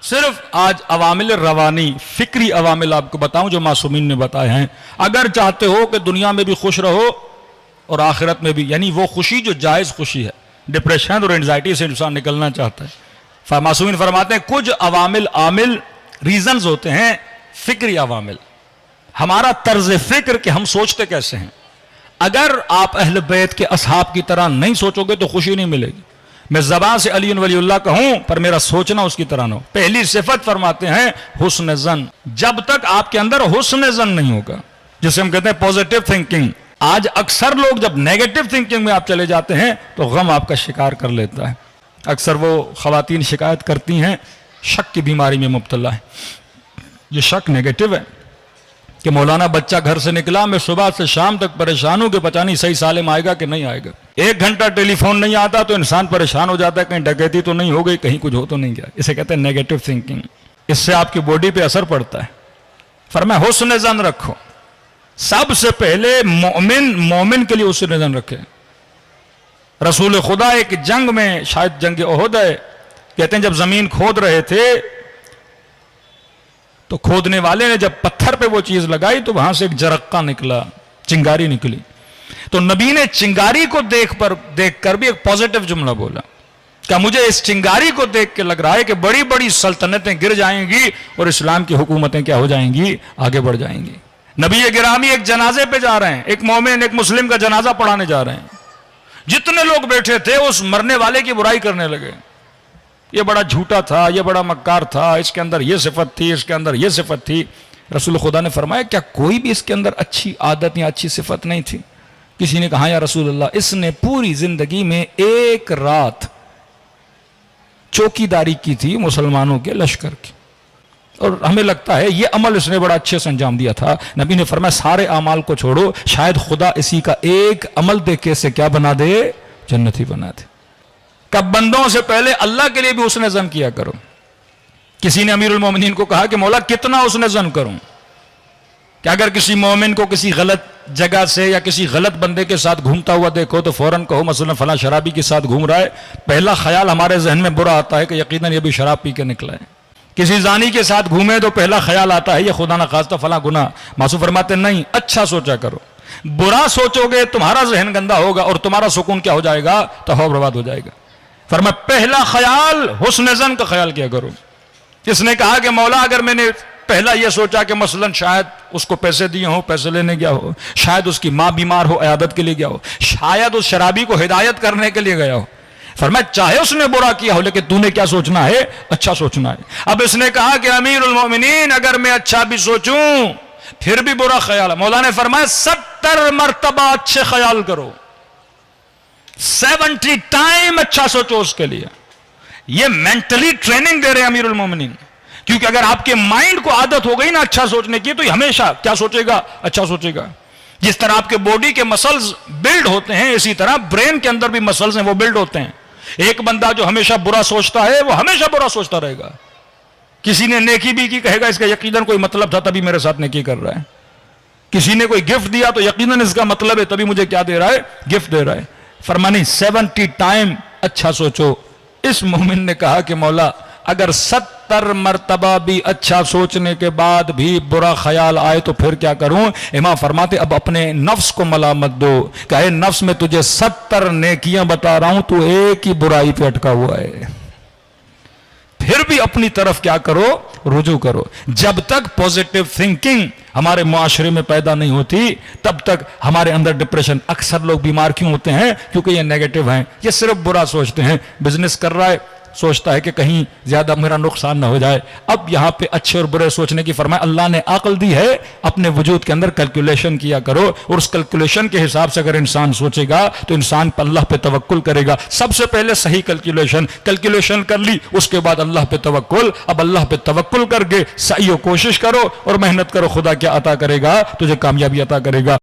صرف آج عوامل روانی فکری عوامل آپ کو بتاؤں جو معصومین نے بتائے ہیں. اگر چاہتے ہو کہ دنیا میں بھی خوش رہو اور آخرت میں بھی، یعنی وہ خوشی جو جائز خوشی ہے، ڈپریشن اور انزائٹی سے انسان نکلنا چاہتا ہے، معصومین فرماتے ہیں کچھ عوامل ریزنز ہوتے ہیں فکری عوامل، ہمارا طرز فکر کہ ہم سوچتے کیسے ہیں. اگر آپ اہل بیت کے اصحاب کی طرح نہیں سوچو گے تو خوشی نہیں ملے گی. میں زبان سے علی ولی اللہ کہوں پر میرا سوچنا اس کی طرح نہ ہو. پہلی صفت فرماتے ہیں حسن ظن. جب تک آپ کے اندر حسن ظن نہیں ہوگا، جسے ہم کہتے ہیں پوزیٹو تھنکنگ. آج اکثر لوگ جب نیگیٹو تھنکنگ میں آپ چلے جاتے ہیں تو غم آپ کا شکار کر لیتا ہے. اکثر وہ خواتین شکایت کرتی ہیں شک کی بیماری میں مبتلا ہے. یہ شک نیگیٹو ہے کہ مولانا بچہ گھر سے نکلا، میں صبح سے شام تک پریشان ہوں کہ پتہ نہیں صحیح سالم آئے گا کہ نہیں آئے گا. 1 گھنٹہ ٹیلی فون نہیں آتا تو انسان پریشان ہو جاتا ہے، کہیں ڈکیتی تو نہیں ہو گئی، کہیں کچھ ہو تو نہیں گیا. اسے کہتے ہیں نیگیٹو تھنکنگ. اس سے آپ کی باڈی پہ اثر پڑتا ہے. فرمایا حسن ظن رکھو. سب سے پہلے مومن کے لیے حسن ظن رکھے. رسول خدا ایک جنگ میں، شاید جنگ احد ہے، کہتے ہیں جب زمین کھود رہے تھے تو کھودنے والے نے جب پتھر پہ وہ چیز لگائی تو وہاں سے ایک جرقہ نکلا، چنگاری نکلی. تو نبی نے چنگاری کو دیکھ کر بھی ایک پوزیٹو جملہ بولا کہ مجھے اس چنگاری کو دیکھ کے لگ رہا ہے کہ بڑی بڑی سلطنتیں گر جائیں گی اور اسلام کی حکومتیں کیا ہو جائیں گی، آگے بڑھ جائیں گی. نبی گرامی ایک جنازے پہ جا رہے ہیں، ایک مومن ایک مسلم کا جنازہ پڑھانے جا رہے ہیں. جتنے لوگ بیٹھے تھے اس مرنے والے کی برائی کرنے لگے. یہ بڑا جھوٹا تھا، یہ بڑا مکار تھا، اس کے اندر یہ صفت تھی، اس کے اندر یہ صفت تھی. رسول خدا نے فرمایا کیا کوئی بھی اس کے اندر اچھی عادت یا اچھی صفت نہیں تھی؟ کسی نے کہا یا رسول اللہ اس نے پوری زندگی میں 1 رات چوکیداری کی تھی مسلمانوں کے لشکر کی، اور ہمیں لگتا ہے یہ عمل اس نے بڑا اچھے سے انجام دیا تھا. نبی نے فرمایا سارے اعمال کو چھوڑو، شاید خدا اسی کا ایک عمل دیکھ کے اسے کیا بنا دے، جنتی بنا دے. کب بندوں سے پہلے اللہ کے لیے بھی حسن ظن کیا کرو. کسی نے امیر المومنین کو کہا کہ مولا کتنا حسن ظن کروں کہ اگر کسی مومن کو کسی غلط جگہ سے یا کسی غلط بندے کے ساتھ گھومتا ہوا دیکھو تو فوراً کہو مثلا فلاں شرابی کے ساتھ گھوم رہا ہے. پہلا خیال ہمارے ذہن میں برا آتا ہے کہ یقیناً یہ بھی شراب پی کے نکلا ہے. کسی زانی کے ساتھ گھومے تو پہلا خیال آتا ہے یہ خدا نہ خواستہ فلاں گناہ. معصوم فرماتے نہیں، اچھا سوچا کرو. برا سوچو گے تمہارا ذہن گندا ہوگا اور تمہارا سکون کیا ہو جائے گا، تباہ و برباد ہو جائے گا. فرمایا پہلا خیال حسن ظن کا خیال کیا کرو. کس نے کہا کہ مولا اگر میں نے پہلا یہ سوچا کہ مثلا شاید اس کو پیسے دیے ہوں، پیسے لینے گیا ہو، شاید اس کی ماں بیمار ہو عیادت کے لیے گیا ہو، شاید اس شرابی کو ہدایت کرنے کے لیے گیا ہو. فرمایا چاہے اس نے برا کیا ہو لیکن تو نے کیا سوچنا ہے، اچھا سوچنا ہے. اب اس نے کہا کہ امیر المومنین اگر میں اچھا بھی سوچوں پھر بھی برا خیال ہے. مولا نے فرمایا 70 مرتبہ اچھے خیال کرو، 70 ٹائم اچھا سوچو اس کے لیے. یہ مینٹلی ٹریننگ دے رہے ہیں امیر المومنین، کیونکہ اگر آپ کے مائنڈ کو عادت ہو گئی نا اچھا سوچنے کی تو یہ ہمیشہ کیا سوچے گا، اچھا سوچے گا. جس طرح آپ کے باڈی کے مسلز بلڈ ہوتے ہیں اسی طرح برین کے اندر بھی مسلز ہیں وہ بلڈ ہوتے ہیں. ایک بندہ جو ہمیشہ برا سوچتا ہے وہ ہمیشہ برا سوچتا رہے گا. کسی نے نیکی بھی کی کہے گا اس کا یقیناً کوئی مطلب تھا تبھی میرے ساتھ نیکی کر رہا ہے. کسی نے کوئی گفٹ دیا تو یقیناً اس کا مطلب ہے تبھی مجھے کیا دے رہا ہے، گفٹ دے رہا ہے. فرمانی 70 ٹائم اچھا سوچو. اس مومن نے کہا کہ مولا اگر 70 مرتبہ بھی اچھا سوچنے کے بعد بھی برا خیال آئے تو پھر کیا کروں؟ امام فرماتے اب اپنے نفس کو ملامت دو کہ اے نفس میں تجھے 70 نیکیاں بتا رہا ہوں تو ایک ہی برائی پہ اٹکا ہوا ہے. پھر بھی اپنی طرف کیا کرو، رجوع کرو. جب تک پوزیٹو تھنکنگ ہمارے معاشرے میں پیدا نہیں ہوتی تب تک ہمارے اندر ڈپریشن. اکثر لوگ بیمار کیوں ہوتے ہیں؟ کیونکہ یہ نیگیٹو ہیں، یہ صرف برا سوچتے ہیں. بزنس کر رہا ہے سوچتا ہے کہ کہیں زیادہ میرا نقصان نہ ہو جائے. اب یہاں پہ اچھے اور برے سوچنے کی فرمایا اللہ نے عقل دی ہے، اپنے وجود کے اندر کیلکولیشن کیا کرو اور اس کیلکولیشن کے حساب سے اگر انسان سوچے گا تو انسان پر اللہ پہ توکل کرے گا. سب سے پہلے صحیح کیلکولیشن کر لی، اس کے بعد اللہ پہ توکل. اب اللہ پہ توکل کر کے سعی و کوشش کرو اور محنت کرو، خدا کیا عطا کرے گا؟ تجھے کامیابی عطا کرے گا.